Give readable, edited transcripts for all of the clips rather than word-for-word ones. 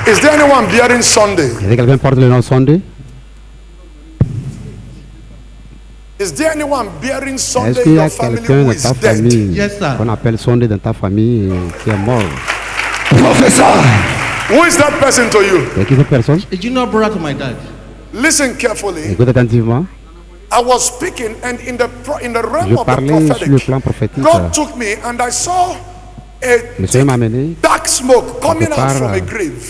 Is there anyone bearing Sunday? Est-ce que quelqu'un porte le nom Sunday? Is there anyone bearing Sunday Est-ce in qu'il y a your family quelqu'un who dans is ta dead? famille Yes, sir. qu'on appelle Sunday dans ta famille qui est mort? Professor. Who is that person to you? Et qui est cette personne? A junior brother to my dad. Listen carefully. Écoute attentivement. I was speaking, and in the realm Je of the parlais sur le prophetic, plan prophétique. God took me and I saw Le a Seigneur m'a amené dark smoke coming out part, from a grave.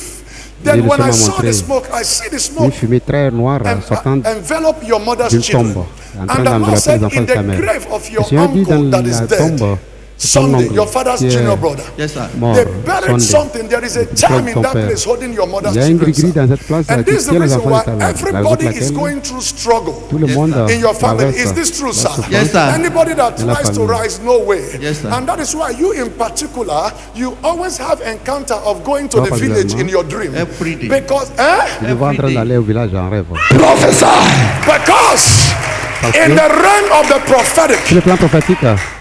Then le when I Seigneur m'a saw the montré smoke, I see the une smoke fumée très noire sortant envelop your mother's d'une children. tombe, en train And the Lord d'envelopper said, les enfants in de ta the mère. grave of Le your Seigneur dit dans uncle that is la dead, tombe Sunday, oncle your father's qui est junior brother, Yes, sir. mort, they buried Sunday. something. There is a charm in Ton that père. place holding your mother's Il y a une children. gris-gris dans cette place And qui this is the tient les reason enfants de why ta mère. La raison pour everybody is laquelle going through struggle tout le monde in your family. traverse Is this true, la sir? souffrance. Yes, sir. Anybody that In la tries to famille. rise, no way. Yes, sir. And that is why you, in particular, you always have encounter of going to Toi, the village particulièrement. in your dream. Every day. Because, Je vois en train Every day. d'aller au village en rêve. Professor. because Parce in que the realm of the sur prophetic, le plan prophétique,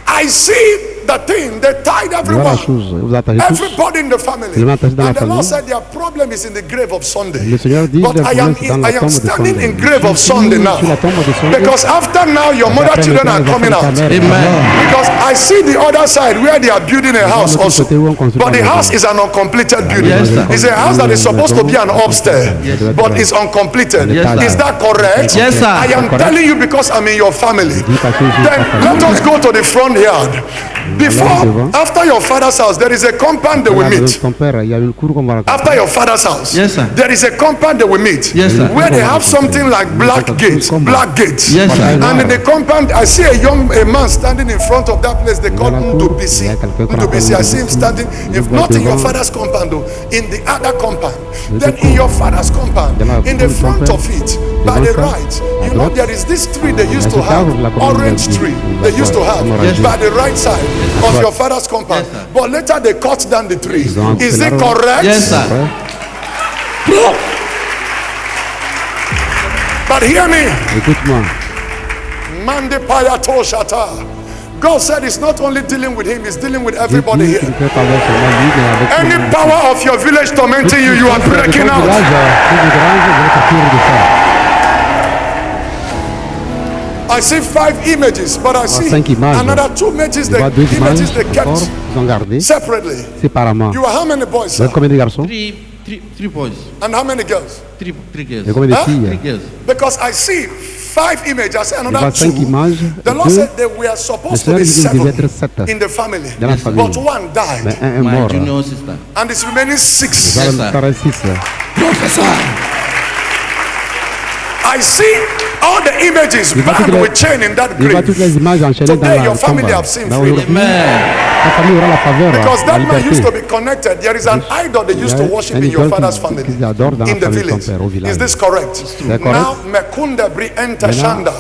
I see the thing. They tied voilà la everyone. chose. Vous attachez tous. Everybody in the family. Ils m'attachent dans la And the Lord famille. said their problem is in the grave of Sunday. Le Seigneur dit But le I am, problème c'est dans la I am tombe de standing Sunday. in grave of Sunday now. Sur la tombe de Sunday. Because after now, your mother Après, children are maintenant, coming les enfants out. de ta mère. Amen. Because I see the other side where they are building a house l'autre also. côté où on construit But the la house maison. is an uncompleted building. Yes, sir. It's a house that is supposed to be an upstairs, Yes. but it's uncompleted. Yes, sir. Is that correct? Yes, sir. I am Correct. telling you because I'm in your family. parce que je suis Then ta let us go to the front yard. Before, devant. after your father's house, there is a compound they will La maison de meet. ton père, il y a une cour qu'on va raconter. After your father's house, Yes, sir. there is a compound they will meet. Yes, sir. Where they have something like black gates. Black gates. Yes, sir. And in the compound, I see a man standing in front of that place they call Dans la cour, Ndubisi. il y a quelqu'un qu'on Ndubisi. I appelle see him Ndubisi. standing, if Je vois not in your devant. father's compound, though, in the other compound. Je Then in your father's compound, Dans la in the cour de ton front père. of it, by Devant the ça, right, à you know droite. there is this tree they used Il y to a cet have, arbre là qu'on orange dit- tree on they va used to voir, have orange. by the right side of droite. your father's compound. Yes, sir. But later they cut down the tree. Ils ont Is enlevé it l'arbre. correct? Yes, sir. Après, But hear me. écoute-moi. Mande payato shata. God said it's not only dealing with him, it's dealing with Dieu everybody dit qu'il here. ne fait pas avec seulement lui, mais avec tout le Any monde. power of your village tormenting you, you are Tout breaking le out. village, tout le village, vous allez sortir de ça. I see 5 images, but I see 5 images. another 2 images, Je vois the 2 images images they encore, kept ils ont gardé separately. séparément. You are how many boys, Vous sir? êtes combien de garçons? Three boys. And how many girls? Three girls. Et combien de Hein? Three filles? girls. Because I see 5 images. I see Je another vois 5 2. images. The Lord Deux, said they were supposed to Le be Seigneur dit qu'il devait 7 être 7 in the family, dans la famille. but one died, mais un est My mort. junior sister. and it's remaining 6. Ça Yes, va sir. faire 6. Professor. I see all the images Il voit bound toutes les- with chain in that Il voit grave. toutes les images enchaînées dans Today, la your family tombe. have seen Là, freedom. aujourd'hui, Amen. ta famille aura la faveur, Because la that man used to liberté. be connected. There is an idol they used to worship in your father's family, qu'ils adorent dans la in the famille de ton village. père, au village. Is this correct? C'est correct. Now, Mekunda Bri enter Shanda.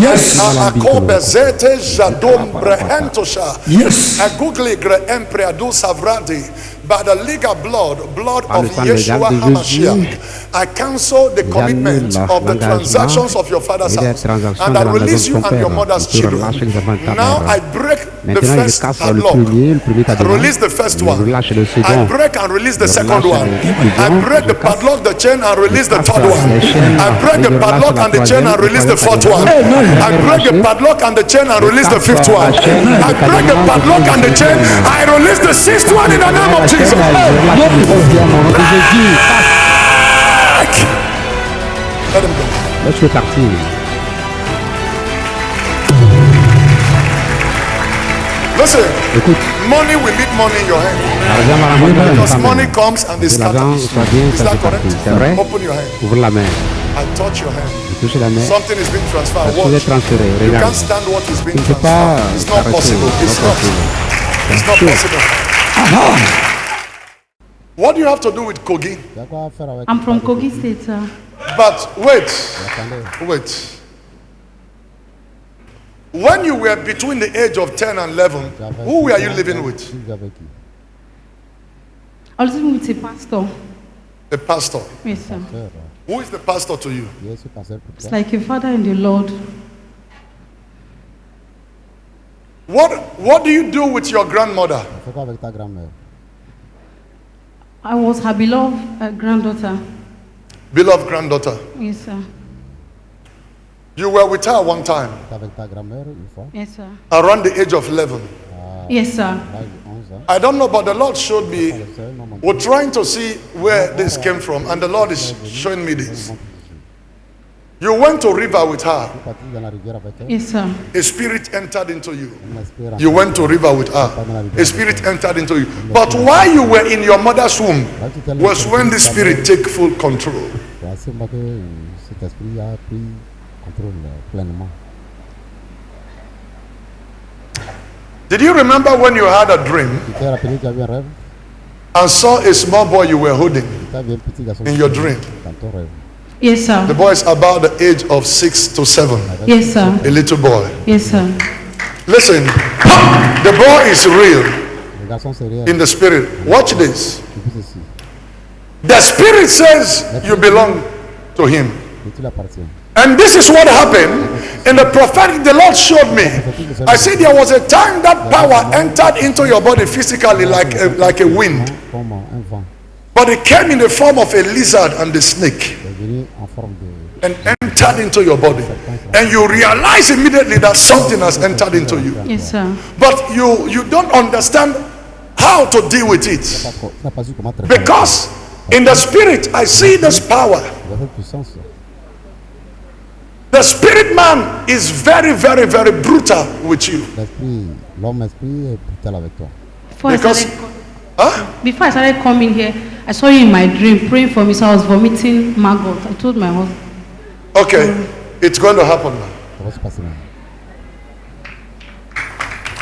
Yes. Akobe Zete Jadom Brehentosha. Yes. Agugli Gre Empreadu Savradi. By the legal blood Par of le sang Yeshua légal de Jésus, HaMashiach, I cancel the commitment of the transactions of your father's et des house, transactions and dans I la maison release de you ton and your père. mother's Tu children. relâches les enfants de ta Now mère. I break the Maintenant, je first casse le padlock. premier I padlock. release the first Je one. relâche le I second. break and release the Je second relâche one. le I second. break the Je casse. padlock, the chain, and release the casse third one. les chaînes. I break the Je relâche padlock la and the chain and troisième. release the fourth one. Amen. I break the padlock and the chain and release the fifth one. I break the padlock and the chain. I release the sixth one in the name of Jesus. Je relâche le onzième au nom de Jésus. Let him go. Laisse-le partir. Listen, Écoute, money will meet money in your hand. l'argent va ramener dans Because ta money main. comes and they Si scatter. l'argent soit bien, Is ça that se correct? partit. C'est vrai? Open your hand. Ouvre la main. I touch your hand. Touche la main. Something is being transferred. Quelque chose est Watch. transféré. You Regarde. can't stand what is being Tu ne peux pas transferred. It's not arrêter. possible. C'est It's pas not. possible. It's not possible. What do you have to do with Kogi? Tu as quoi à faire avec I'm from Kogi State, sir. But wait, Attendez. wait. When you were between the age of 10 and 11, who were you living with? Tu vis avec qui? I was living with a pastor. A pastor. Yes, sir. Pasteur. Who is the pastor to you? Yesu pasteur pour It's toi. like a father in the Lord. What do you do with your grandmother? Fais quoi avec ta grand-mère? I was her beloved granddaughter. Beloved granddaughter. Yes, sir. You were with her one time, J'étais avec ta grand-mère une fois, Yes, sir. around the age of 11. Yes, sir. l'âge de 11 ans. I don't know, but the Lord showed me. Le Seigneur m'a montré. We're trying to see where this came from, and the Lord is showing me this. You went to river with her. Je suis parti dans la rivière avec elle. Yes, sir. A spirit entered into you. Un esprit rentré. You went to river with her. A spirit entered into you. But while you were in your mother's womb was when the spirit take full control. C'est à ce moment que cet esprit a pris contrôle pleinement. Did you remember when you had a dream Tu t'es rappelé que tu avais un rêve? and saw a small boy you were holding? Tu avais un petit garçon In your dream. dans ton rêve. Yes, The sir. boy is about the age of 6 to 7. Yes, sir. A little boy. Yes, sir. Listen, the boy is real Le garçon c'est réel. in the spirit. Watch this. Tu fais ceci. The spirit says you belong to him. Et tu l'appartiens. And this is what happened in the prophetic. The Lord showed me. I said there was a time that power entered into your body physically like a wind, Comme un vent. but it came in the form of a lizard and a snake Il est venu en forme de... and entered into your body. And you realize immediately that something has entered into you. Yes, sir. But you don't understand how to deal with it. Tu n'as pas su comment traiter. Because in the spirit, I see this power. Il y a cette puissance. The spirit man is very, very, very brutal with you. L'esprit, l'homme esprit est brutal avec toi. Because- Before I started coming here, I saw you in my dream praying for me, so I was vomiting maggot. I told my husband. Okay, it's going to happen now. Ça va se passer maintenant.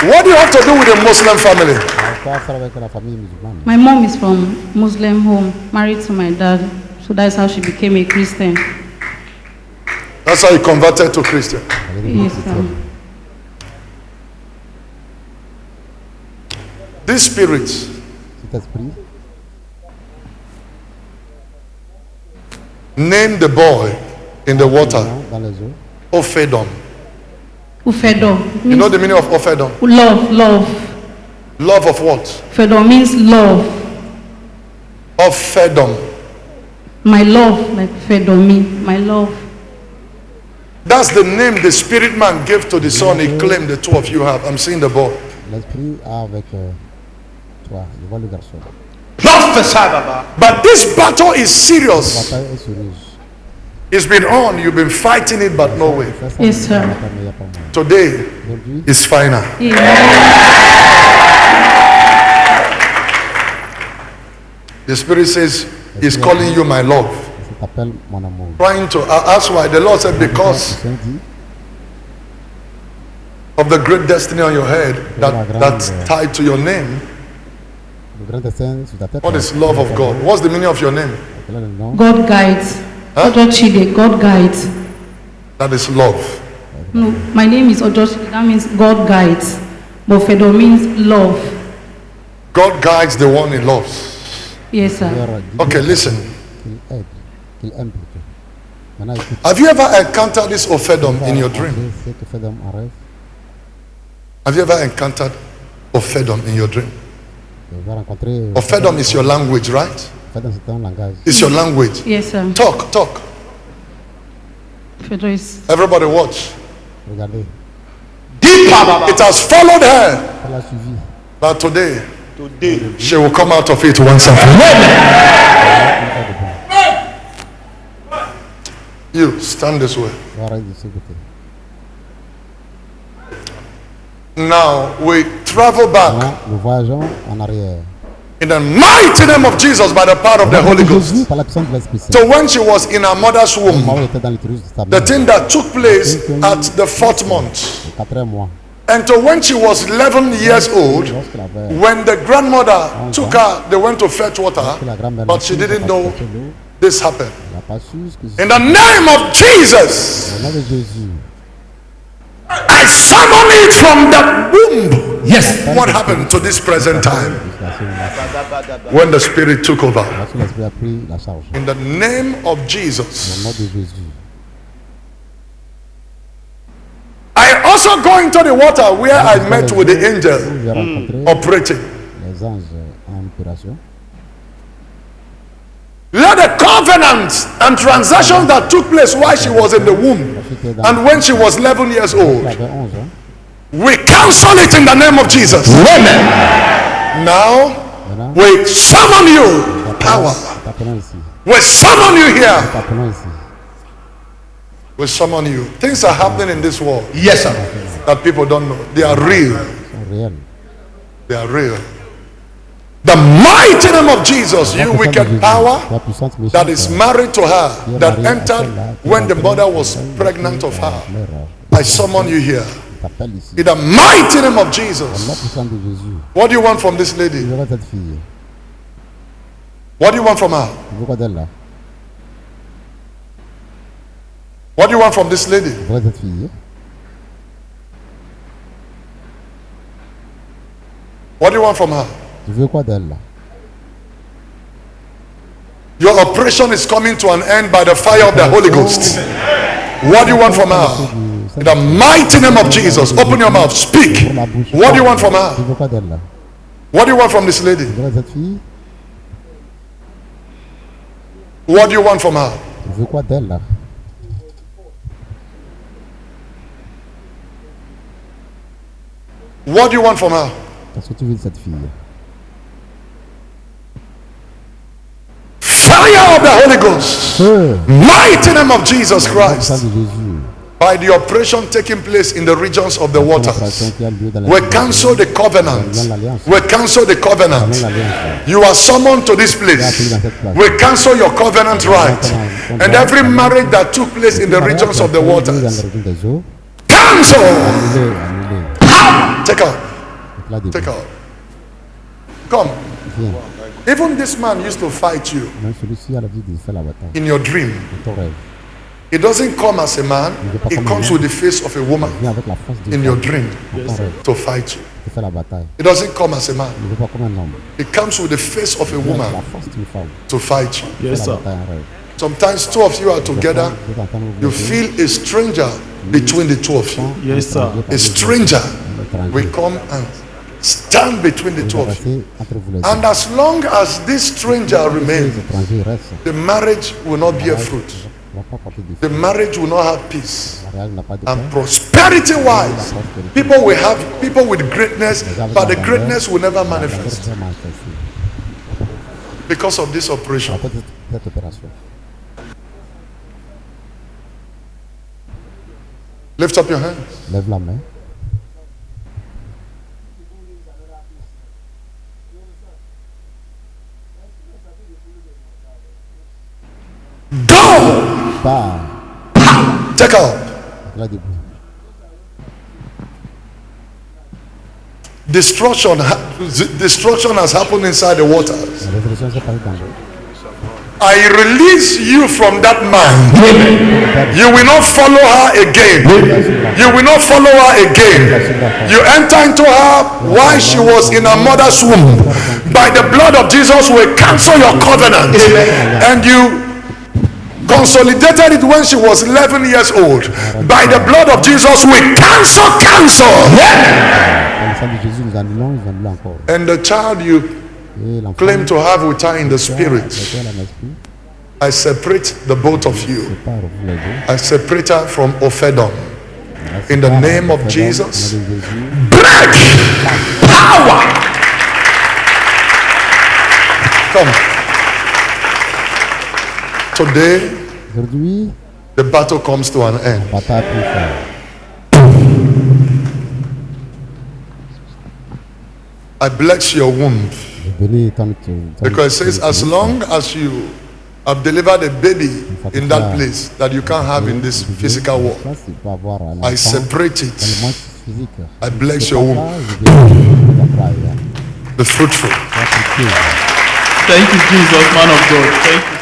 What do you have to do with a Muslim family? Alors, quoi faire avec la famille musulmane? My mom is from Muslim home, married to my dad, so that's how she became a Christian. That's how you converted to Christian. Elle est devenue Yes, sir. chrétienne. This spirit, Cet esprit, name the boy in the water, dans les eaux, Ophedon. Ufedo You know means the meaning of Ophedon? love. Love of what? Fedo means love. Ophedon. My love, like Fedo me, my love. That's the name the spirit man gave to the son he claimed the two of you have. I'm seeing the boy. l'esprit a avec toi. Je vois le garçon. But this battle is serious. La bataille est sérieuse. It's been on, you've been fighting it, but no way. Fais ça, Yes, sir. mais il n'y a pas moyen. Today Aujourd'hui, is final. The spirit says he's calling you my love. ça t'appelle mon amour. Trying to, that's why the Lord said, because Le Seigneur dit, of the great destiny on your head that's tied to your name. le grand destin sur ta tête. What is love of God? What's the meaning of your name? Quel est le nom? God guides. Ojochide, God guides. That is love. No, my name is Ojochide, that means God guides. But Fedo means love. God guides the one he loves. Yes, sir. Seigneur, dis-lui Okay, listen. qu'il aide, qu'il aime plutôt. Maintenant, écoute. Have you ever encountered this Ophedom in your dream? C'est que fait en rêve. Have you ever encountered Ophedom in your dream? Tu vas rencontrer. Ophedom is your language, right? Ophedom, c'est un langage. It's your language. Yes, sir. Talk. Fedo is Everybody watch. Regardez, It has followed her, elle a suivi. but today she will come out of it once and for all. You stand this way. Tu vas arrêter de ce côté. Now we travel back Maintenant, nous voyageons en arrière. in the mighty name of Jesus by the power of the Holy Jésus, Ghost. par la puissance de l'Esprit Saint. So when she was in her mother's Maman womb, était dans l'utérus de sa the mère. thing that took place at the 4th month, Le 4e mois. and to when she was 11 years old, Lorsque la mère, when the grandmother took her, they went to fetch water, lorsque la grand-mère but she didn't know Elle this happened. n'a pas su ce que In the name of Jesus, Au nom de Jésus. I summon it from the womb. Yes. What happened to this present time Jusqu'à ce moment. when the Spirit took over? Lorsque l'Esprit a pris la charge. In the name of Au Jesus. nom de Jésus. I also go into the water where I met with the angel J'ai rencontré operating. les anges en opération. the covenants and transactions that took place while she was in the womb and when she was 11 years Elle old, avait 11 ans. we cancel it in the name of Jesus. Now, Maintenant, we summon you power. t'appelons ici. We summon you here. T'appelons ici. We summon you. Things are happening in this world Yes, sir. that people don't know. They are real. Ils sont réels. They are real. The mighty name of Jesus, you wicked power La puissante méchante that is married to her, that entered when the mother was pregnant of her. I summon you here. t'appelle ici. In the mighty name of La Jesus. puissance de Jésus. What do you want from this lady? Tu veux quoi cette fille? What do you want from her? Tu veux quoi d'elle là? What do you want from this lady? Tu veux quoi cette fille? What do you want from her? Tu veux quoi d'elle là? Your operation is coming to an end by the fire of the Holy Ghost. What do you want from her? In the mighty name of Jesus, open your mouth, speak. What do you want from Tu her? veux quoi d'elle là? What do you want from this lady? Tu veux quoi cette fille? What do you want from her? Tu veux quoi d'elle là? What do you want from her? Qu'est-ce que tu veux de cette fille? Fire of the Holy Ghost. Feu! Mighty name of Jesus La Christ. puissance de Jésus. By the operation taking place in the regions of the waters, L'opération qui a lieu dans la we cancel the covenant. We cancel the covenant. You are summoned to this place. We cancel your covenant right. And every marriage that took place in the regions of the Dans waters, la région des eaux. cancel. Annulé, annulé. Take out. Là, des Take out. Come. Viens. Even this man used to fight you Même celui-ci a la vie de faire la bataille. in your dream. Ton rêve. It doesn't come as a man, it comes with the face of a woman Viens avec la force de in your dream ton rêve. to fight you. De faire la bataille. It doesn't come as a man, Il ne veut pas comme un homme. it comes with the face of a Viens avec woman la force d'une femme. to fight you. Faire la bataille en rêve. Sometimes two of you are together, Vous êtes en train de vous you blesser. feel a stranger between the two of you. Yes, sir. A stranger L'étranger. will come and stand between the Il two va of you. passer entre vous les deux. And as long as this stranger Les remains, étrangers restent. the marriage will not bear fruit. Ne va pas porter de The fruits. marriage will not have peace. Le mariage n'a pas de And paix. prosperity wise, people will have people with greatness, but the greatness will never La manifest grâce va manifester. because of this operation. À cause de cette opération. Lift up your hands. Lève la main. Go! Pars. Take out. Là debout. Destruction has happened inside the waters. La résurrection s'est passée dans l'eau. I release you from that man. You will not follow her again. You will not follow her again. You enter into her while she was in her mother's womb. By the blood of Jesus, we cancel your covenant. And you consolidated it when she was 11 years old. By the blood of Jesus, we cancel. Par le sang de Jésus, nous annulons encore. And the child you Et l'enfant, claim to have with her in the spirit, avec elle en esprit, I separate the both of you. sépare vous les deux. I separate her from Ophedon. In the name of Jesus, Au nom de Jésus, break power. Come. Today, aujourd'hui, the battle comes to an end. bataille plus forte. I bless your womb Je bénis ton because it says, as long as you have delivered a baby in that place that you can't have in this physical world, Ça, c'est pour avoir un I enfant separate dans le it. monde physique. I bless C'est your pas womb. ça, je bénis ta praille. Be fruitful. Thank you, Jesus, man of God. Thank you.